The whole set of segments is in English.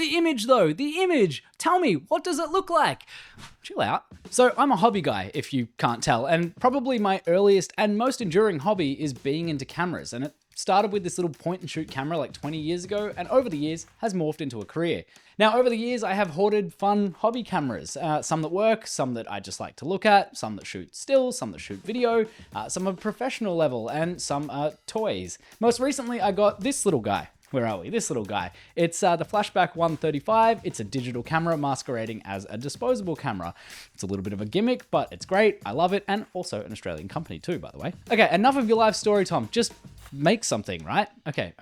The image though, the image. Tell me, what does it look like? Chill out. So I'm a hobby guy, if you can't tell, and probably my earliest and most enduring hobby is being into cameras, and it started with this little point and shoot camera like 20 years ago, and over the years has morphed into a career. Now, over the years, I have hoarded fun hobby cameras, some that work, some that I just like to look at, some that shoot stills, some that shoot video, some are professional level, and some are toys. Most recently, I got this little guy. Where are we? This little guy. It's the Flashback 135. It's a digital camera masquerading as a disposable camera. It's a little bit of a gimmick, but it's great. I love it. And also an Australian company too, by the way. Okay, enough of your life story, Tom. Just make something, right? Okay.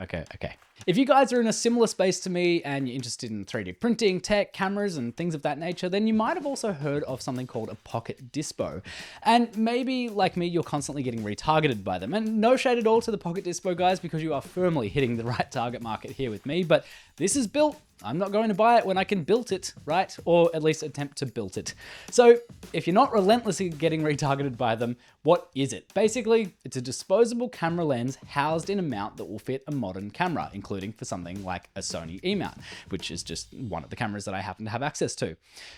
If you guys are in a similar space to me and you're interested in 3D printing, tech, cameras, and things of that nature, then you might have also heard of something called a pocket dispo. And maybe, like me, you're constantly getting retargeted by them. And no shade at all to the pocket dispo guys, because you are firmly hitting the right target market here with me, but this is built. I'm not going to buy it when I can build it, right? Or at least attempt to build it. So if you're not relentlessly getting retargeted by them, what is it? Basically, it's a disposable camera lens housed in a mount that will fit a modern camera, including for something like a Sony E-mount, which is just one of the cameras that I happen to have access to.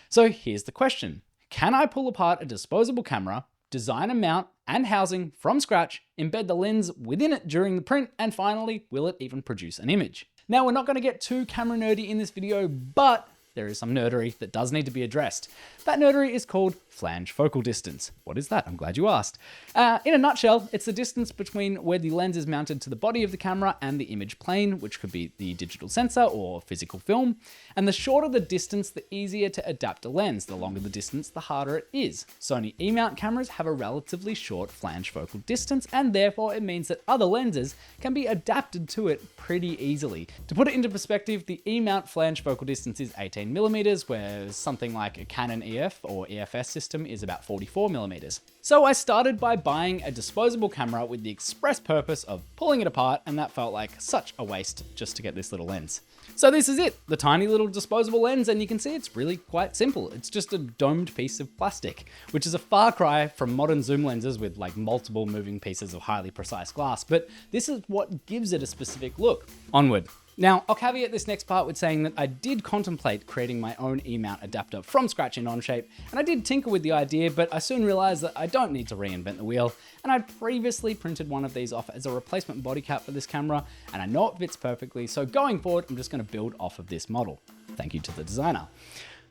So here's the question. Can I pull apart a disposable camera, design a mount and housing from scratch, embed the lens within it during the print, and finally, will it even produce an image? Now, we're not going to get too camera nerdy in this video, but there is some nerdery that does need to be addressed. That nerdery is called flange focal distance. What is that? I'm glad you asked. In a nutshell, it's the distance between where the lens is mounted to the body of the camera and the image plane, which could be the digital sensor or physical film. And the shorter the distance, the easier to adapt a lens. The longer the distance, the harder it is. Sony E-mount cameras have a relatively short flange focal distance, and therefore it means that other lenses can be adapted to it pretty easily. To put it into perspective, the E-mount flange focal distance is 18mm, whereas something like a Canon EF or EFS system is about 44mm. So I started by buying a disposable camera with the express purpose of pulling it apart, and that felt like such a waste just to get this little lens. So this is it, the tiny little disposable lens, and you can see it's really quite simple. It's just a domed piece of plastic, which is a far cry from modern zoom lenses with like multiple moving pieces of highly precise glass, but this is what gives it a specific look. Onward. Now, I'll caveat this next part with saying that I did contemplate creating my own E-mount adapter from scratch in Onshape, and I did tinker with the idea, but I soon realized that I don't need to reinvent the wheel, and I'd previously printed one of these off as a replacement body cap for this camera, and I know it fits perfectly, so going forward, I'm just going to build off of this model. Thank you to the designer.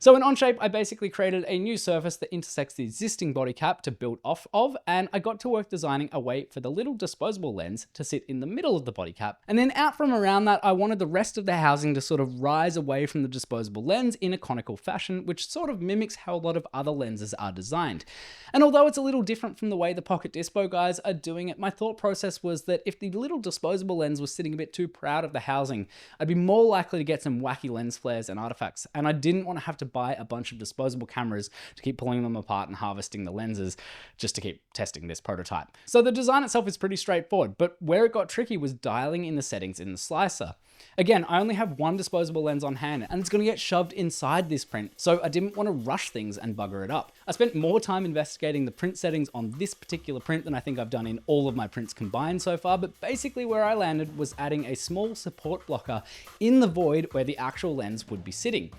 So in Onshape, I basically created a new surface that intersects the existing body cap to build off of, and I got to work designing a way for the little disposable lens to sit in the middle of the body cap. And then out from around that, I wanted the rest of the housing to sort of rise away from the disposable lens in a conical fashion, which sort of mimics how a lot of other lenses are designed. And although it's a little different from the way the Pocket Dispo guys are doing it, my thought process was that if the little disposable lens was sitting a bit too proud of the housing, I'd be more likely to get some wacky lens flares and artifacts, and I didn't want to have to buy a bunch of disposable cameras to keep pulling them apart and harvesting the lenses just to keep testing this prototype. So the design itself is pretty straightforward, but where it got tricky was dialing in the settings in the slicer. Again, I only have one disposable lens on hand, and it's going to get shoved inside this print, so I didn't want to rush things and bugger it up. I spent more time investigating the print settings on this particular print than I think I've done in all of my prints combined so far, but basically where I landed was adding a small support blocker in the void where the actual lens would be sitting.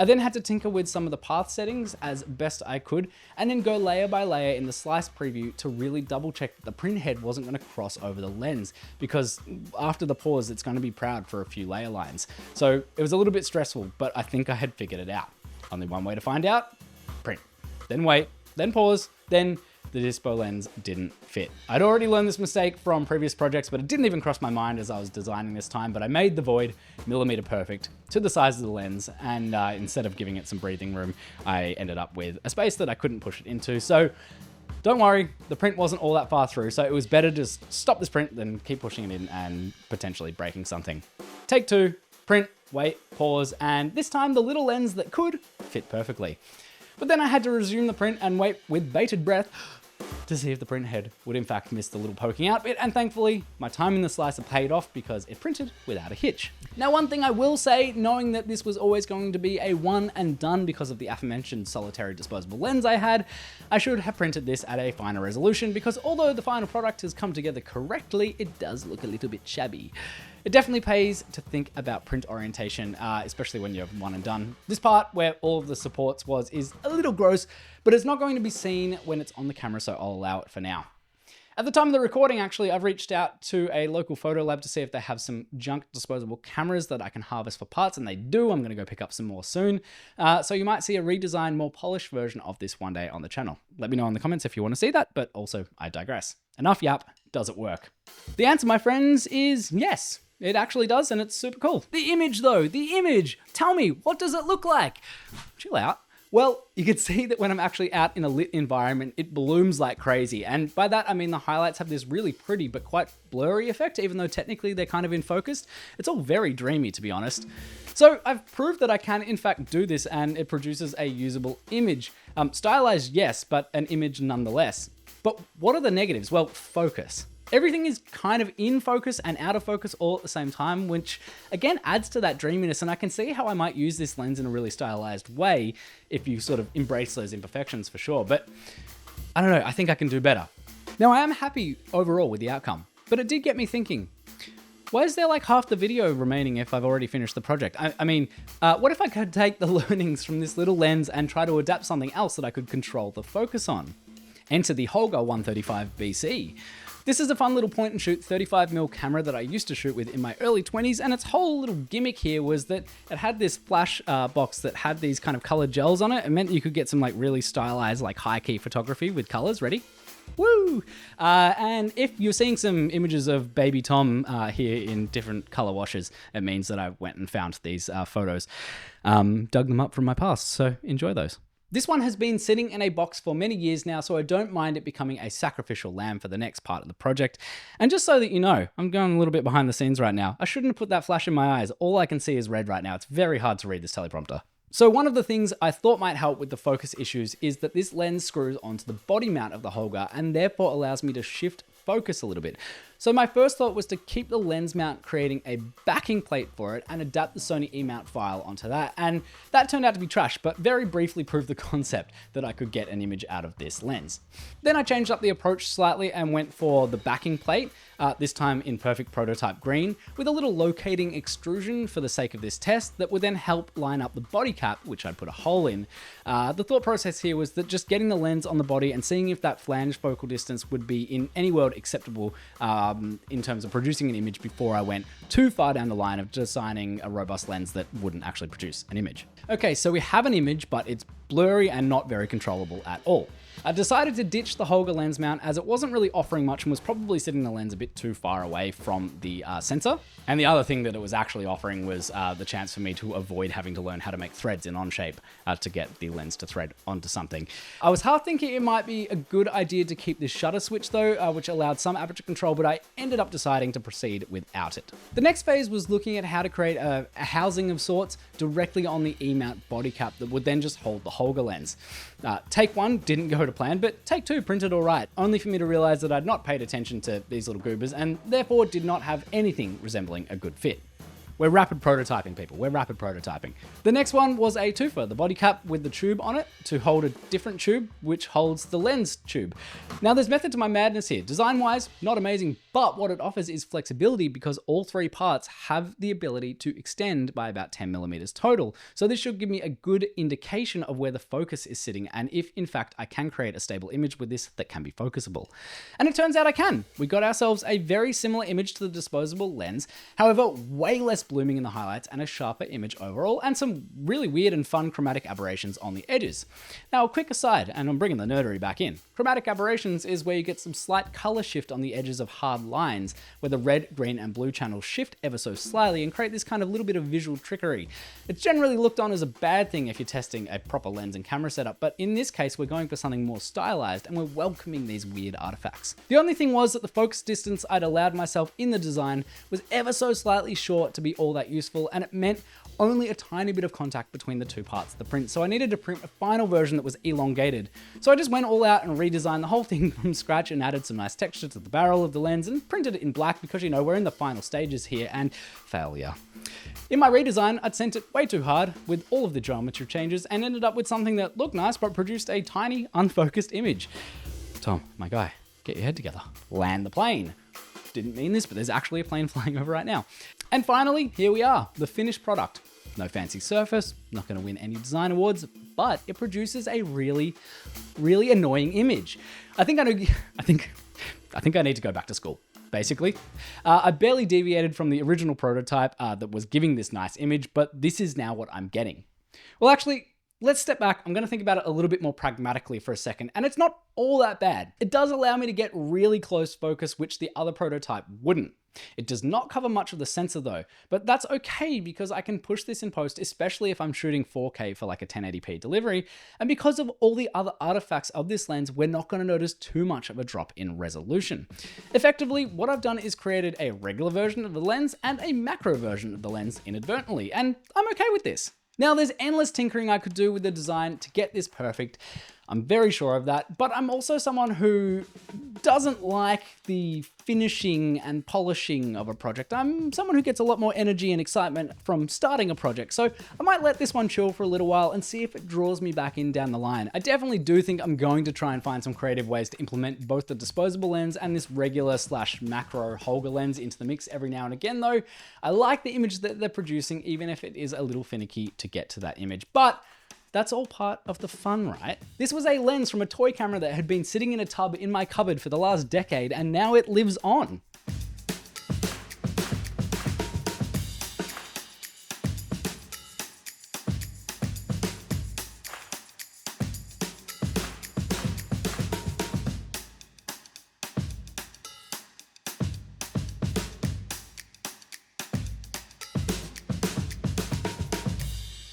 I then had to tinker with some of the path settings as best I could, and then go layer by layer in the slice preview to really double check that the print head wasn't going to cross over the lens, because after the pause, it's going to be proud for a few layer lines. So it was a little bit stressful, but I think I had figured it out. Only one way to find out: print. Then wait, then pause, then the dispo lens didn't fit. I'd already learned this mistake from previous projects, but it didn't even cross my mind as I was designing this time, but I made the void millimeter perfect to the size of the lens, and instead of giving it some breathing room, I ended up with a space that I couldn't push it into. So don't worry, the print wasn't all that far through, so it was better to just stop this print than keep pushing it in and potentially breaking something. Take two, print, wait, pause, and this time the little lens that could fit perfectly. But then I had to resume the print and wait with bated breath to see if the print head would in fact miss the little poking out bit, and thankfully my time in the slicer paid off because it printed without a hitch. Now, one thing I will say, knowing that this was always going to be a one and done because of the aforementioned solitary disposable lens I had, I should have printed this at a finer resolution, because although the final product has come together correctly, it does look a little bit shabby. It definitely pays to think about print orientation, especially when you're one and done. This part where all of the supports is a little gross, but it's not going to be seen when it's on the camera, so I'll allow it for now. At the time of the recording, actually, I've reached out to a local photo lab to see if they have some junk disposable cameras that I can harvest for parts, and they do. I'm going to go pick up some more soon. So you might see a redesigned, more polished version of this one day on the channel. Let me know in the comments if you want to see that, but also I digress. Enough yap, does it work? The answer, my friends, is yes. It actually does, and it's super cool. The image though, the image. Tell me, what does it look like? Chill out. Well, you can see that when I'm actually out in a lit environment, it blooms like crazy. And by that, I mean the highlights have this really pretty but quite blurry effect, even though technically they're kind of in focus. It's all very dreamy, to be honest. So I've proved that I can, in fact, do this, and it produces a usable image. Stylized, yes, but an image nonetheless. But what are the negatives? Well, focus. Everything is kind of in focus and out of focus all at the same time, which again adds to that dreaminess, and I can see how I might use this lens in a really stylized way if you sort of embrace those imperfections for sure, but I don't know, I think I can do better. Now I am happy overall with the outcome, but it did get me thinking, why is there like half the video remaining if I've already finished the project? I mean, what if I could take the learnings from this little lens and try to adapt something else that I could control the focus on? Enter the Holga 135 BC. This is a fun little point and shoot 35mm camera that I used to shoot with in my early 20s, and its whole little gimmick here was that it had this flash box that had these kind of colored gels on it. It meant you could get some like really stylized like high key photography with colors. Ready? Woo! And if you're seeing some images of baby Tom here in different color washes, it means that I went and found these photos, dug them up from my past, so enjoy those. This one has been sitting in a box for many years now, so I don't mind it becoming a sacrificial lamb for the next part of the project. And just so that you know, I'm going a little bit behind the scenes right now. I shouldn't have put that flash in my eyes. All I can see is red right now. It's very hard to read this teleprompter. So one of the things I thought might help with the focus issues is that this lens screws onto the body mount of the Holga and therefore allows me to shift focus a little bit. So my first thought was to keep the lens mount, creating a backing plate for it and adapt the Sony E-mount file onto that. And that turned out to be trash, but very briefly proved the concept that I could get an image out of this lens. Then I changed up the approach slightly and went for the backing plate, this time in perfect prototype green, with a little locating extrusion for the sake of this test that would then help line up the body cap, which I'd put a hole in. The thought process here was that just getting the lens on the body and seeing if that flange focal distance would be in any world acceptable in terms of producing an image before I went too far down the line of designing a robust lens that wouldn't actually produce an image. Okay, so we have an image, but it's blurry and not very controllable at all. I decided to ditch the Holga lens mount as it wasn't really offering much and was probably sitting the lens a bit too far away from the sensor. And the other thing that it was actually offering was the chance for me to avoid having to learn how to make threads in Onshape to get the lens to thread onto something. I was half thinking it might be a good idea to keep this shutter switch though, which allowed some aperture control, but I ended up deciding to proceed without it. The next phase was looking at how to create a housing of sorts directly on the E-mount body cap that would then just hold the Holga lens. Take one didn't go to plan, but take two printed all right, only for me to realize that I'd not paid attention to these little goobers and therefore did not have anything resembling a good fit. We're rapid prototyping, people. We're rapid prototyping. The next one was a twofer, the body cap with the tube on it to hold a different tube, which holds the lens tube. Now there's method to my madness here. Design-wise, not amazing, but what it offers is flexibility because all three parts have the ability to extend by about 10 millimeters total. So this should give me a good indication of where the focus is sitting and if in fact I can create a stable image with this that can be focusable. And it turns out I can. We got ourselves a very similar image to the disposable lens, however, way less blooming in the highlights and a sharper image overall, and some really weird and fun chromatic aberrations on the edges. Now, a quick aside, and I'm bringing the nerdery back in. Chromatic aberrations is where you get some slight color shift on the edges of hard lines, where the red, green, and blue channels shift ever so slightly and create this kind of little bit of visual trickery. It's generally looked on as a bad thing if you're testing a proper lens and camera setup, but in this case, we're going for something more stylized and we're welcoming these weird artifacts. The only thing was that the focus distance I'd allowed myself in the design was ever so slightly short to be all that useful, and it meant only a tiny bit of contact between the two parts of the print, so I needed to print a final version that was elongated. So I just went all out and redesigned the whole thing from scratch and added some nice texture to the barrel of the lens and printed it in black because, you know, we're in the final stages here, and failure. In my redesign, I'd sent it way too hard with all of the geometry changes and ended up with something that looked nice but produced a tiny, unfocused image. Tom, my guy, get your head together. Land the plane. didn't mean this, but there's actually a plane flying over right now. And finally, here we are, the finished product. No fancy surface, not going to win any design awards, but it produces a really, really annoying image. I think I need to go back to school. Basically, I barely deviated from the original prototype that was giving this nice image, but this is now what I'm getting. Well, actually, let's step back. I'm going to think about it a little bit more pragmatically for a second, and it's not all that bad. It does allow me to get really close focus, which the other prototype wouldn't. It does not cover much of the sensor though, but that's okay because I can push this in post, especially if I'm shooting 4K for like a 1080p delivery. And because of all the other artifacts of this lens, we're not going to notice too much of a drop in resolution. Effectively, what I've done is created a regular version of the lens and a macro version of the lens inadvertently, and I'm okay with this. Now, there's endless tinkering I could do with the design to get this perfect. I'm very sure of that, but I'm also someone who doesn't like the finishing and polishing of a project. I'm someone who gets a lot more energy and excitement from starting a project, so I might let this one chill for a little while and see if it draws me back in down the line. I definitely do think I'm going to try and find some creative ways to implement both the disposable lens and this regular / macro Holga lens into the mix every now and again though. I like the image that they're producing, even if it is a little finicky to get to that image, but that's all part of the fun, right? This was a lens from a toy camera that had been sitting in a tub in my cupboard for the last decade, and now it lives on.